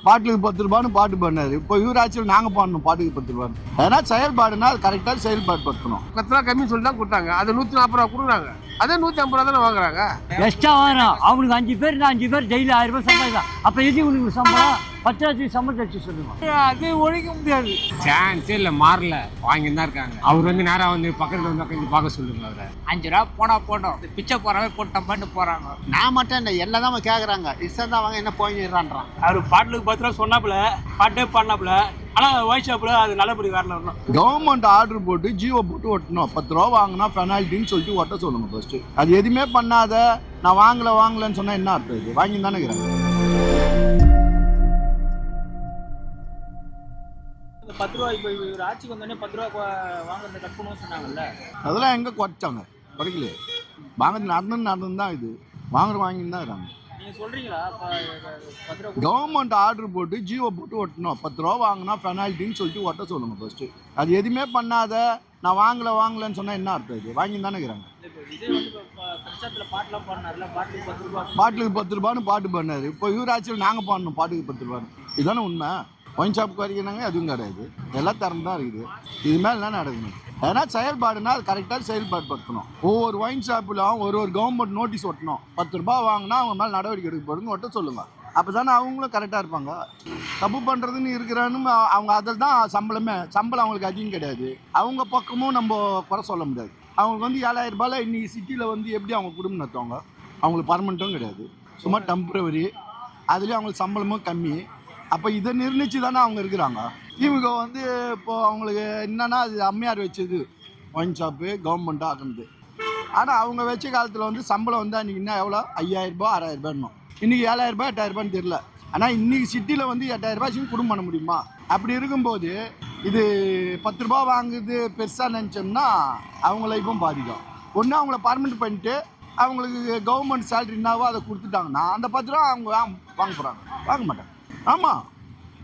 பாட்டுக்கு 10 ரூபான்னு பாட்டு பண்ணாரு. இப்போ இவராட்சியில் நாங்கள் பாடணும் பாட்டுக்கு 10 ரூபான்னு. ஏன்னா செயல்பாடுனா அது கரெக்டாக செயல்பாடுபடுத்தணும். 10 ரூபா கம்மி சொல்லி தான் கொடுத்தாங்க. அது 140 ரூபா கொடுக்குறாங்க. அதே 150 ரூபா தானே வாங்குறாங்க. எக்ஸ்ட்ரா வாங்குறான். அவனுக்கு 5 பேர் 5 பேர் டெய்லி 1000 ரூபாய் சம்பாதிக்கலாம். அப்போ எது உனக்கு சம்பளம் 10 லட்சம் சம்பளத்தை வச்சு சொல்லுங்க. அது ஒழிக்க முடியாது. சான்ஸே இல்லை, மாறல, வாங்கி தான் இருக்காங்க. அவர் வந்து நேராக வந்து பக்கத்தில் வந்து கொஞ்சம் பார்க்க சொல்லுங்க. அவரை 5 ரூபா போனோம் பிச்சை போறாவே போட்டோம்னு போறாங்க. நான் மட்டும் இல்லை, எல்லாம் தான் கேட்குறாங்க. இஷ்டம் தான் வாங்க, என்ன போயிடுறான்றான். அவர் பாட்டுக்கு 10 ரூபா சொன்னாப்புல, பாட்டே பாடினாப்புல. ஆனால் ஒயின் ஷாப்பில் அது நல்லபடி வரணும். கவர்மெண்ட் ஆர்டர் போட்டு ஜியோ போட்டு ஒட்டணும். 10 ரூபா வாங்கினா பெனால்ட்டின்னு சொல்லிட்டு ஒட்ட சொல்லுங்க ஃபர்ஸ்ட். அது எதுவுமே பண்ணாத நான் வாங்கலன்னு சொன்னா என்ன அர்த்தம்? இது வாங்கி தானே இருக்கிறாங்க. 10 ரூபா இப்போ இவர் ஆட்சிக்கு வந்தோடனே 10 ரூபா வாங்குறத கட் பண்ணுவோம் சொன்னாங்கல்ல. அதெல்லாம் எங்கே குறைச்சாங்க? குறைக்கலையே. வாங்குறது நடந்து தான் இது. வாங்கின்னு தான் இருக்காங்க. நீங்கள் சொல்கிறீங்களா? 10 ரூபா கவர்மெண்ட் ஆர்டர் போட்டு ஜியோ போட்டு ஒட்டணும். 10 ரூபா வாங்கினா பெனால்ட்டின்னு சொல்லிட்டு ஒட்ட சொல்லுங்க ஃபர்ஸ்ட். அது எதுவுமே பண்ணாத நான் வாங்கலன்னு சொன்னா என்ன அர்த்தம்? இது வாங்கி தானே இருக்கிறாங்க. பாட்டுக்கு 10 ரூபான்னு பாட்டு பண்ணாரு. இப்போ இவராட்சியில் நாங்கள் பாடணும் பாட்டுக்கு 10 ரூபான்னு. இதுதானே உண்மை. ஒயின் ஷாப்புக்கு வரைக்கிறாங்க, அதுவும் கிடையாது. எல்லாம் திறந்து தான் இருக்குது. இது மேலே என்ன நடக்கணும்? ஏன்னா செயல்பாடுனா அது கரெக்டாக செயல்பாடுபடுத்தணும். ஒவ்வொரு ஒயின் ஷாப்பிலும் ஒரு கவர்மெண்ட் நோட்டீஸ் ஒட்டணும். 10 ரூபா வாங்கினா அவங்க மேலே நடவடிக்கை எடுக்க போடுங்க ஒட்ட சொல்லுங்க. அப்போ தானே அவங்களும் கரெக்டாக இருப்பாங்க. தப்பு பண்ணுறதுன்னு இருக்கிறான்னு அவங்க அதில் தான் சம்பளம் அவங்களுக்கு அதிகம் கிடையாது. அவங்க பக்கமும் நம்ம குறை சொல்ல முடியாது. அவங்களுக்கு வந்து 7000 ரூபாயில் இன்றைக்கி சிட்டியில் வந்து எப்படி அவங்க குடும்பம் நடத்துவாங்க? அவங்களுக்கு பர்மனெண்ட்டும் கிடையாது, சும்மா டெம்பரவரி. அதுலேயும் அவங்களுக்கு சம்பளமும் கம்மி. அப்போ இதை நிர்ணயிச்சு தானே அவங்க இருக்கிறாங்க. இவங்க வந்து இப்போது அவங்களுக்கு என்னன்னா அது அம்மையார் வச்சது ஒயின் ஷாப்பு கவர்மெண்ட்டாக ஆக்குனது. ஆனால் அவங்க வச்ச காலத்தில் வந்து சம்பளம் வந்து அன்றைக்கி என்ன எவ்வளோ 5000 ரூபா 6000 ரூபாய். இன்றைக்கி 7000 ரூபாய் 8000 ரூபான்னு தெரியல. ஆனால் இன்றைக்கி சிட்டியில் வந்து 8000 ரூபாய்க்கு குடும்பம் பண்ண முடியுமா? அப்படி இருக்கும்போது இது 10 ரூபா வாங்குது பெருசாக நினச்சோம்னா அவங்க லைஃப்பும் பாதிக்கும். ஒன்று அவங்கள பர்மனெண்ட் பண்ணிட்டு அவங்களுக்கு கவர்மெண்ட் சேலரி என்னவோ அதை கொடுத்துட்டாங்கன்னா அந்த 10 ரூபா அவங்க வாங்க போகிறாங்க, வாங்க மாட்டாங்க. ஆமாம்,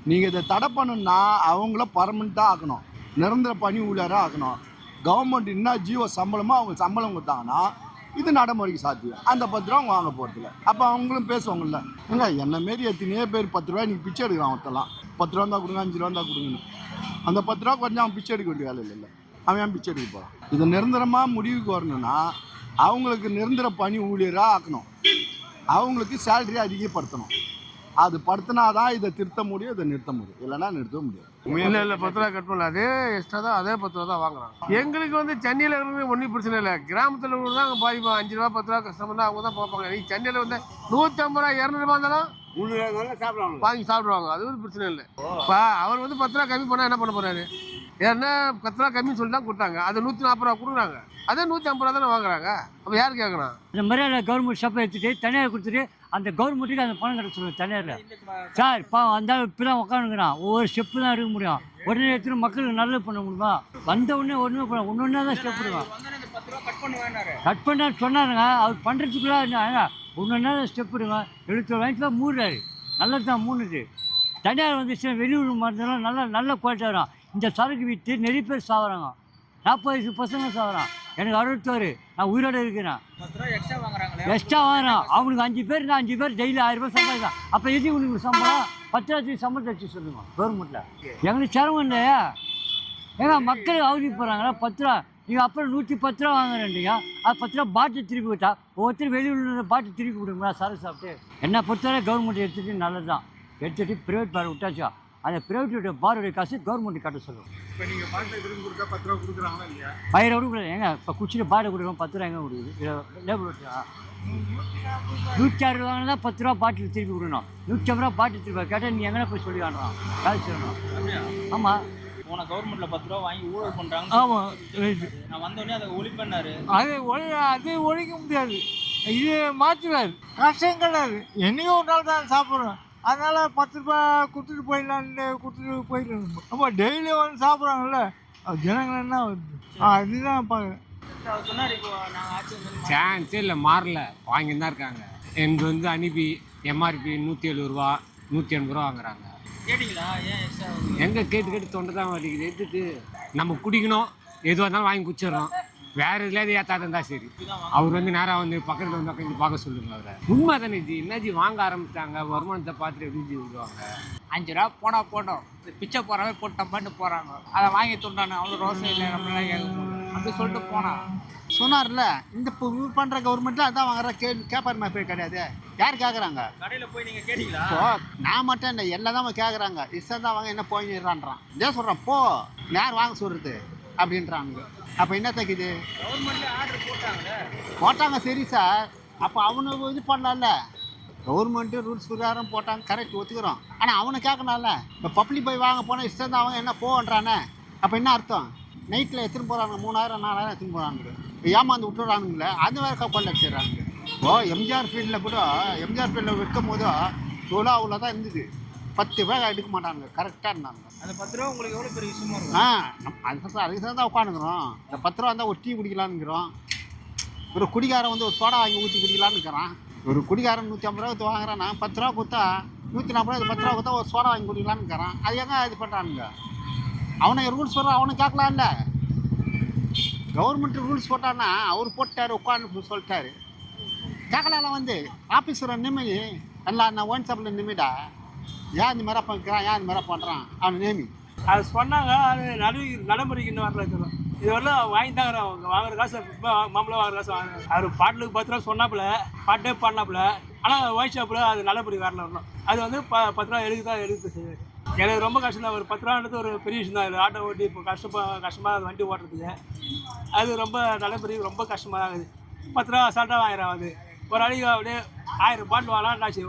நீங்கள் இதை தடை பண்ணணுன்னா அவங்கள பர்மனெண்ட்டாக ஆக்கணும், நிரந்தர பணி ஊழியராக ஆக்கணும். கவர்மெண்ட் என்ன ஜீவோ சம்பளமாக அவங்க சம்பளம் கொடுத்தாங்கன்னா இது நடைமுறைக்கு சாத்தியம். அந்த 10 ரூபா அவங்க வாங்க போகிறதில்ல. அப்போ அவங்களும் பேசுவாங்கல்ல, என்ன மாரி எத்தனையோ பேர் 10 ரூபாய் நீங்கள் பிச்சை எடுக்கிறான். ஒருத்தலாம் 10 ரூபா தான் கொடுங்க, 5 ரூபா தான் கொடுங்கன்னு. அந்த 10 ரூபா கொஞ்சம் அவன் பிச்சை எடுக்க வேண்டிய வேலை இல்லைல்ல. அவன் ஏன் பிச்சை எடுக்க போகிறான்? இது நிரந்தரமாக முடிவுக்கு வரணும்னா அவங்களுக்கு நிரந்தர பணி ஊழியராக ஆக்கணும். அவங்களுக்கு சேலரி அதிகப்படுத்தணும். அது படுத்தினாதான் இதை திருத்த முடியும், இதை நிறுத்த முடியும். இல்லைன்னா நிறுத்த முடியாது. இல்லை 10 ரூபா கட் பண்ணல, அதே எக்ஸ்ட்ரா தான், அதே 10 ரூபா தான் வாங்குறாங்க. எங்களுக்கு வந்து சென்னையில் இருக்கிறது ஒன்றும் பிரச்சனை இல்லை. கிராமத்தில் தான் அங்கே பாதிப்போம். 5 ரூபா 10 ரூபா கஷ்டமாக தான் அவங்க தான் பார்ப்பாங்க. நீ சென்னையில் வந்து 150 ரூபா 200 ரூபா இருந்தாலும் வாங்கி சாப்பிடுவாங்க. அது ஒரு பிரச்சனை இல்லை. இப்போ அவர் வந்து 10 ரூபா கம்மி பண்ணால் என்ன பண்ண போறாரு? ஏன்னா 10 ரூபா கம்மி சொல்லி தான் கொடுத்தாங்க. அது 140 ரூபா கொடுக்குறாங்க. அதே 150 ரூபா தானே வாங்குறாங்க. அப்போ யார் கேட்கணும்? இந்த மாதிரி கவர்மெண்ட் ஷாப்பை எடுத்துகிட்டு தனியார் கொடுத்துட்டு அந்த கவர்மெண்ட்டுக்கு அந்த பணம் கட்ட சொல்லுங்கள் தனியாரில். சார் அந்த இப்போ தான் உட்காந்துக்கிறான், ஒவ்வொரு ஸ்டெப்பு தான் எடுக்க முடியும். உடனே எடுத்துட்டு மக்களுக்கு நல்லது பண்ண முடியுமா? வந்த உடனே ஒன்றுமே பண்ண ஒன்று தான் ஸ்டெப் எடுக்கும். கட் பண்ண சொன்னாருங்க, அவர் பண்ணுறதுக்குள்ளே ஒன்று ஸ்டெப் எடுங்க. 70 வாங்கிட்டு தான் மூடுறாரு. நல்லது தான் மூணுது. தனியார் வந்துச்சுன்னா வெளியூர் மருந்தெல்லாம் நல்ல குவாலிட்டி வரும். இந்த சரக்கு விற்று நிறைய பேர் சாகுறாங்க. 40 வயசு பசங்க சாகுறான். எனக்கு 61, நான் உயிரோடு இருக்கிறேன். எக்ஸ்ட்ரா வாங்குறான். அவனுக்கு 5 பேர் 5 பேர் டெய்லி 1000 ரூபாய் சம்பாதிக்கலாம். அப்போ எது உனக்கு சம்பளம் 10 லட்சம் சம்பளத்தை வச்சு சொல்லுங்க கவர்மெண்ட்டில். எங்களுக்கு சிரமம் இல்லையா? ஏன்னா மக்கள் அவதி போகிறாங்களா? 10 ரூபா நீங்கள் அப்புறம் 110 ரூபா வாங்குறேன்டிங்க. அது 10 ரூபா பாட்டில் திருப்பி விட்டா ஒவ்வொருத்தரும் வெளியூர் பாட்டில் திருப்பி விடுங்களா சரக்கு சாப்பிட்டு? என்ன பொறுத்தவரை கவர்மெண்ட் எடுத்துகிட்டு நல்லது தான். எடுத்துகிட்டு ப்ரைவேட் பார் விட்டாச்சா அந்த ப்ரைவேட் பாருடைய காசு கவர்மெண்ட் கட்ட சொல்லுவோம். இப்போ நீங்கள் பாட்டில் திரும்பி கொடுத்தா 10 ரூபா கொடுக்குறாங்களா இல்லையா? 1000 ரூபா கொடுக்குறது ஏங்க? இப்போ குச்சிட்டு பாட்டை கொடுக்குறோம் 10 ரூபா எங்கே கொடுக்குது? லேபிள் விட்டா 160 ரூபாங்க தான் 10 ரூபா பாட்டில் திருப்பி கொடுக்கணும். 150 ரூபா பாட்டில் திருப்பி கேட்டால் நீ எங்கே போய் சொல்லி காணுறான் காசு சொல்லணும். ஆமாம், போன கவர்மெண்ட்ல 10 ரூபா வாங்கி ஊழல் பண்றாங்க. ஆமாம், நான் வந்தோடனே அதை ஒழிப்பண்ணாரு. அது ஒழிக்க முடியாது. இது மாற்றுவார். கஷ்டம் கிடையாது. என்னையும் ஒரு நாள் தான் சாப்பிட்றோம். அதனால 10 ரூபா கொடுத்துட்டு போயிடலான்னு கொடுத்துட்டு போயிடலாம். அப்போ டெய்லி வந்து சாப்பிட்றாங்கல்ல, அது ஜனங்கள் என்ன வருது? அதுதான் பார்க்குறேன். சான்ஸே இல்லை, மாறல, வாங்கி தான் இருக்காங்க. எனக்கு வந்து அனுப்பி எம்ஆர்பி 170 ரூபா 180 ரூபா வாங்குறாங்க. கேட்டிங்களா? ஏன் எக்ஸ்ட்ரா? எங்கே கேட்டு தொண்டை தான் வலிக்குது. எதுக்கு நம்ம குடிக்கணும், எதுவாக இருந்தாலும் வாங்கி குடிச்சிடறோம். வேற இதுலேயாவது ஏற்றாதான் தான் சரி. அவர் வந்து நேராக வந்து பக்கத்தில் வந்து உட்காந்து பார்க்க சொல்லுங்க அவரை. உண்மை தானே ஜி, என்ன ஜி வாங்க ஆரம்பிச்சிட்டாங்க, வருமானத்தை பார்த்துட்டு எப்படி ஜி விடுவாங்க? 5 ரூபா போனா போட்டோம், பிச்சை போறவே போட்டோம்பான்னு போறாங்க. அதை வாங்கி துண்டானு அவ்வளோ ரோசை இல்லை நம்மளால கேட்க அப்படி சொல்லிட்டு போனா சொன்னார்ல, இந்த இப்போ பண்ணுற கவர்மெண்ட்டில் அதான் வாங்குற கேட்பார் மாதிரி கிடையாது. யார் கேட்குறாங்க? கடையில் போய் நீங்கள் கேட்டீங்களா? இப்போ நான் மட்டும் இல்லை, எல்லாம் தான் கேட்குறாங்க. இஷ்டம் தான் வாங்க, என்ன போயிடுறான்றான். இதே சொல்கிறேன், போ யார் வாங்க சொல்கிறது அப்படின்றாங்க. அப்போ என்ன தைக்குது? கவர்மெண்ட்ல ஆர்டர் போட்டாங்க சரி சார், அப்போ அவனுக்கு இது பண்ணலாம்ல. கவர்மெண்ட்டு ரூல்ஸ் பிரகாரம் போட்டாங்க, கரெக்ட் ஒத்துக்கிறோம். ஆனால் அவனை கேட்கணும்ல. இப்போ பப்ளிக் போய் வாங்க போனால் இஷ்டம் தான் அவங்க என்ன போன்றானே. அப்போ என்ன அர்த்தம்? நைட்டில் எடுத்துன்னு போகிறாங்க, 3000 4000 எடுத்துன்னு போகிறாங்க. ஏமாந்து விட்டுறானுங்களே, அது வேறு கப்பல் அடிச்சிடறாங்க. இப்போ எம்ஜிஆர் ஃபீல்டில் கூட, எம்ஜிஆர் ஃபீல்டில் விற்கும் போதும் இவ்வளோ அவ்வளோ தான் இருந்தது. 10 ரூபாய் எடுக்க மாட்டாங்க, கரெக்டாக இருந்தாங்க. அந்த 10 ரூபா உங்களுக்கு எவ்வளோ பெரிய விஷயமா இருக்கும்? அதுக்கு தான் உட்காந்துக்கிறோம். இந்த 10 ரூபா இருந்தால் ஒரு டீ குடிக்கலான்னுக்கிறோம். ஒரு குடிகாரன் வந்து ஒரு சோடா வாங்கி ஊற்றி குடிக்கலான்னு இருக்கிறான். ஒரு குடிகாரன் 150 ரூபா வாங்குறான்னா 10 ரூபா கொடுத்தா 140 ரூபா, 10 ரூபா கொடுத்தா ஒரு சோடா வாங்கி குடிக்கலான்னு இருக்கிறான். அது எங்கே இது பண்ணுறானுங்க? அவனை ரூல்ஸ் போடுறான், அவனை கேட்கலாம்ல. கவர்மெண்ட் ரூல்ஸ் போட்டான்னா அவர் போட்டார் உட்காந்து சொல்லிட்டாரு, கேட்கலாம். வந்து ஆஃபீஸரை நிம்மதி எல்லாம் நான் ஒன் ஷாப்பில் நிமிடா, ஏன் இந்த மாதிரி பண்ணுறான், ஏன் இந்த மாதிரி பண்ணுறான், அவனை நேமி. அது சொன்னாங்க, அது நடைமுறைக்கு இன்னும் வரல. தரும் இது வரலாம் வாங்கி தாங்க அவங்க வாங்குற காசு. இப்போ மாம்பழம் வாங்குற காசு வாங்க. அவர் பாட்டிலுக்கு 10 ரூபா சொன்னாப்புல, பாட்டே பாடினாப்புல. ஆனால் ஒயின் ஷாப்பில் அது நடைமுறைக்கு வரல வரணும். அது வந்து 10 ரூபா எடுக்குது. எனக்கு ரொம்ப கஷ்டம் தான். ஒரு 10 ரூபான்றது ஒரு பெரிய விஷயம் தான். ஆட்டோ ஓட்டி இப்போ கஷ்டமாக அது வண்டி ஓட்டுறதுக்கு அது ரொம்ப நடைமுறைக்கு ரொம்ப கஷ்டமாக தான் இருக்குது. 10 ரூபா அசால்ட்டாக வாங்குறான். அது ஒரு அடிக்கு அப்படியே 1000 பாட்டு வாங்கலாம்னாச்சு.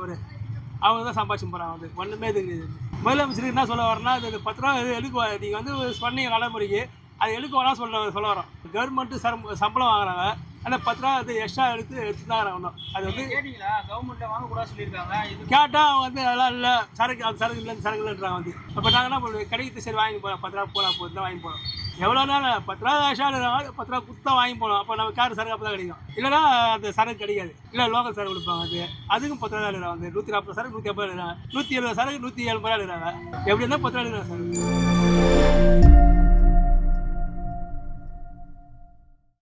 அவங்க தான் சம்பாதிச்சு போகிறாங்க. வந்து ஒன்றுமே தெரியுது. முதலமைச்சருக்கு என்ன சொல்ல வரேன்னா, அது 10 ரூபா எடுக்க நீங்கள் வந்து சொன்னீங்க நடைமுறைக்கு, அது எடுக்க வேணாம் சொல்ல வரோம். கவர்மெண்ட்டு சம்பளம் வாங்குறாங்க, ஆனால் 10 ரூபா அது எக்ஸ்ட்ரா எடுத்து தான் ஒன்றும். அது வந்து கேட்டீங்களா? கவர்மெண்ட்டில் வாங்கக்கூடாது சொல்லியிருக்காங்க. கேட்டால் அவங்க வந்து அதெல்லாம் இல்லை, சரக்கு அந்த சரக்கு இல்லை, சரக்கு இல்லைன்றாங்க. வந்து அப்போ நாங்கள் என்ன பண்ணுவோம்? கடைக்கு சரி வாங்கி போகிறோம், 10 ரூபா போனால் போது தான் வாங்கி போகிறோம். எவ்வளோ நாள் 10 ரூபா எக்ஸ்ட்ரா எடுக்கிறாங்க, 10 ரூபா கொடுத்தா வாங்கி போகணும். அப்போ நம்ம கார் சரக்கு அப்போ தான் கிடைக்கும். இல்லைனா அந்த சரக்கு கிடைக்காது. இல்லை லோக்கல் சரக்கு கொடுப்பாங்க. அதுக்கும் 10 ரூபா எடுக்கிறாங்க. வந்து 140 சரக்கு 150 எடுக்கிறாங்க. 170 சரக்கு 170 ரூபா எடுக்கிறாங்க. எப்படி இருந்தால் 10 ரூபா எடுக்கிறாங்க சார்.